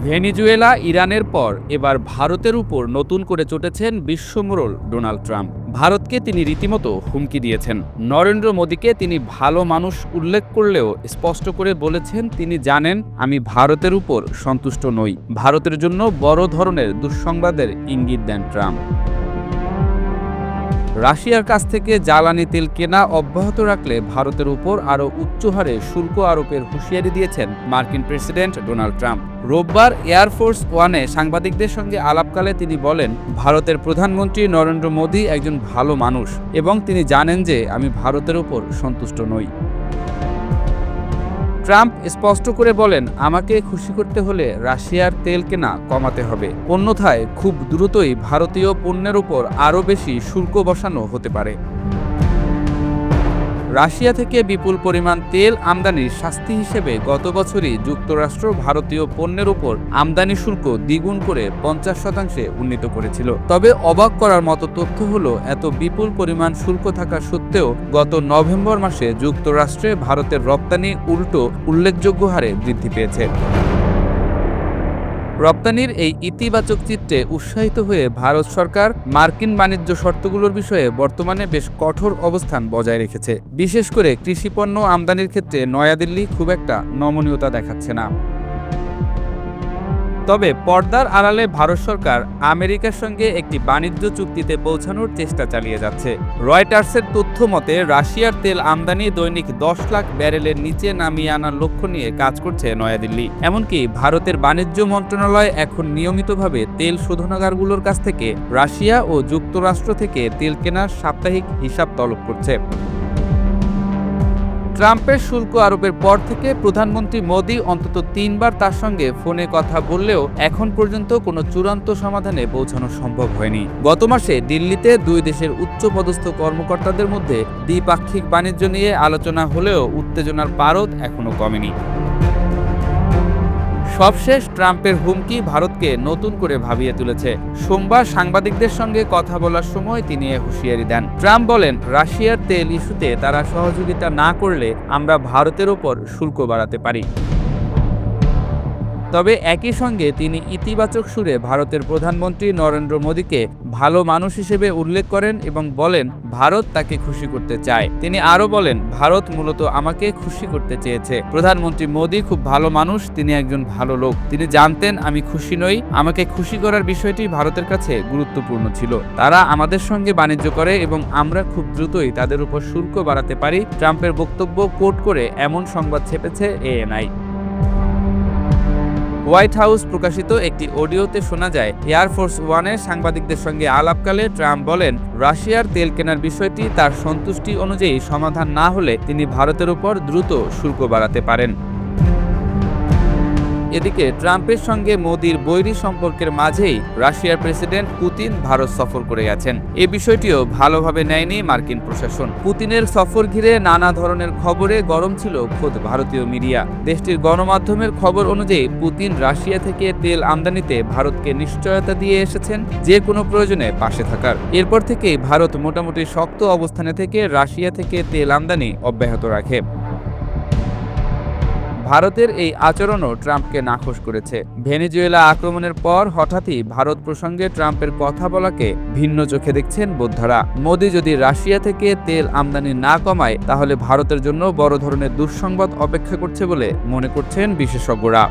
Venezuela ইরানের পর এবার ভারতের উপর নতুন করে চটেছেন বিশ্বমোড়ল ডোনাল্ড ট্রাম্প। ভারতকে তিনি রীতিমতো হুমকি দিয়েছেন। নরেন্দ্র মোদীকে তিনি ভালো মানুষ উল্লেখ করলেও স্পষ্ট করে বলেছেন তিনি জানেন আমি ভারতের উপর সন্তুষ্ট নই। ভারতের জন্য বড় ধরনের দুঃসংবাদের ইঙ্গিত দেন ট্রাম্প। রাশিয়ার কাছ থেকে জ্বালানি তেল কেনা অব্যাহত রাখলে ভারতের উপর আরও উচ্চ হারে শুল্ক আরোপের হুঁশিয়ারি দিয়েছেন মার্কিন প্রেসিডেন্ট ডোনাল্ড ট্রাম্প। রোববার এয়ারফোর্স ওয়ানে সাংবাদিকদের সঙ্গে আলাপকালে তিনি বলেন, ভারতের প্রধানমন্ত্রী নরেন্দ্র মোদী একজন ভালো মানুষ এবং তিনি জানেন যে আমি ভারতের উপর সন্তুষ্ট নই। ট্রাম্প স্পষ্ট করে বলেন, আমাকে খুশি করতে হলে রাশিয়ার তেল কেনা কমাতে হবে, অন্যথায় খুব দ্রুতই ভারতীয় পণ্যের উপর আরও বেশি শুল্ক বসানো হতে পারে। রাশিয়া থেকে বিপুল পরিমাণ তেল আমদানির শাস্তি হিসেবে গত বছরই যুক্তরাষ্ট্র ভারতীয় পণ্যের উপর আমদানি শুল্ক দ্বিগুণ করে 50% উন্নীত করেছিল। তবে অবাক করার মতো তথ্য হলো, এত বিপুল পরিমাণ শুল্ক থাকা সত্ত্বেও গত নভেম্বর মাসে যুক্তরাষ্ট্রে ভারতের রপ্তানি উল্টো উল্লেখযোগ্য হারে বৃদ্ধি পেয়েছে। রপ্তানির এই ইতিবাচক চিত্রে উৎসাহিত হয়ে ভারত সরকার মার্কিন বাণিজ্য শর্তগুলোর বিষয়ে বর্তমানে বেশ কঠোর অবস্থান বজায় রেখেছে। বিশেষ করে কৃষিপণ্য আমদানির ক্ষেত্রে নয়াদিল্লি খুব একটা নমনীয়তা দেখাচ্ছে না। তবে পর্দার আড়ালে ভারত সরকার আমেরিকার সঙ্গে একটি বাণিজ্য চুক্তিতে পৌঁছানোর চেষ্টা চালিয়ে যাচ্ছে। রয়টার্সের তথ্য মতে রাশিয়ার তেল আমদানি দৈনিক 10 লাখ ব্যারেলের নিচে নামিয়ে আনার লক্ষ্য নিয়ে কাজ করছে নয়াদিল্লি। এমনকি ভারতের বাণিজ্য মন্ত্রণালয় এখন নিয়মিতভাবে তেল শোধনাগারগুলোর কাছ থেকে রাশিয়া ও যুক্তরাষ্ট্র থেকে তেল কেনার সাপ্তাহিক হিসাব তলব করছে। ট্রাম্পের শুল্ক আরোপের পর থেকে প্রধানমন্ত্রী মোদী অন্তত 3 বার তার সঙ্গে ফোনে কথা বললেও এখন পর্যন্ত কোনো চূড়ান্ত সমাধানে পৌঁছানো সম্ভব হয়নি। গত মাসে দিল্লিতে দুই দেশের উচ্চপদস্থ কর্মকর্তাদের মধ্যে দ্বিপাক্ষিক বাণিজ্য নিয়ে আলোচনা হলেও উত্তেজনার পারদ এখনো কমেনি। সবশেষ ট্রাম্পের হুমকি ভারতকে নতুন করে ভাবিয়ে তুলেছে। সোমবার সাংবাদিকদের সঙ্গে কথা বলার সময় তিনি হুঁশিয়ারি দেন। ট্রাম্প বলেন, রাশিয়ার তেল ইস্যুতে তারা সহযোগিতা না করলে আমরা ভারতের ওপর শুল্ক বাড়াতে পারি। তবে একই সঙ্গে তিনি ইতিবাচক সুরে ভারতের প্রধানমন্ত্রী নরেন্দ্র মোদীকে ভালো মানুষ হিসেবে উল্লেখ করেন এবং বলেন ভারত তাকে খুশি করতে চায়। তিনি আরও বলেন, ভারত মূলত আমাকে খুশি করতে চেয়েছে। প্রধানমন্ত্রী মোদী খুব ভালো মানুষ, তিনি একজন ভালো লোক। তিনি জানতেন আমি খুশি নই। আমাকে খুশি করার বিষয়টি ভারতের কাছে গুরুত্বপূর্ণ ছিল। তারা আমাদের সঙ্গে বাণিজ্য করে এবং আমরা খুব দ্রুতই তাদের উপর শুল্ক বাড়াতে পারি। ট্রাম্পের বক্তব্য কোট করে এমন সংবাদ ছেপেছে এএনআই। হোয়াইট হাউস প্রকাশিত একটি অডিওতে শোনা যায়, এয়ারফোর্স ওয়ানের সাংবাদিকদের সঙ্গে আলাপকালে ট্রাম্প বলেন, রাশিয়ার তেল কেনার বিষয়টি তার সন্তুষ্টি অনুযায়ী সমাধান না হলে তিনি ভারতের উপর দ্রুত শুল্ক বাড়াতে পারেন। এদিকে ট্রাম্পের সঙ্গে মোদির বৈরী সম্পর্কের মাঝেই রাশিয়ার প্রেসিডেন্ট পুতিন ভারত সফর করে গেছেন। এ বিষয়টিও ভালোভাবে নেয়নি মার্কিন প্রশাসন। পুতিনের সফর ঘিরে নানা ধরনের খবরে গরম ছিল খোদ ভারতীয় মিডিয়া। দেশটির গণমাধ্যমের খবর অনুযায়ী পুতিন রাশিয়া থেকে তেল আমদানিতে ভারতকে নিশ্চয়তা দিয়ে এসেছেন যে কোনো প্রয়োজনে পাশে থাকার। এরপর থেকেই ভারত মোটামুটি শক্ত অবস্থানে থেকে রাশিয়া থেকে তেল আমদানি অব্যাহত রাখে। ভারতের এই আচরণও ট্রাম্পকে নাখোশ করেছে। ভেনেজুয়েলা আক্রমণের পর হঠাৎই ভারত প্রসঙ্গে ট্রাম্পের কথা বলাকে ভিন্ন চোখে দেখছেন বোদ্ধারা। মোদী যদি রাশিয়া থেকে তেল আমদানি না কমায় তাহলে ভারতের জন্য বড় ধরনের দুঃসংবাদ অপেক্ষা করছে বলে মনে করছেন বিশেষজ্ঞরা।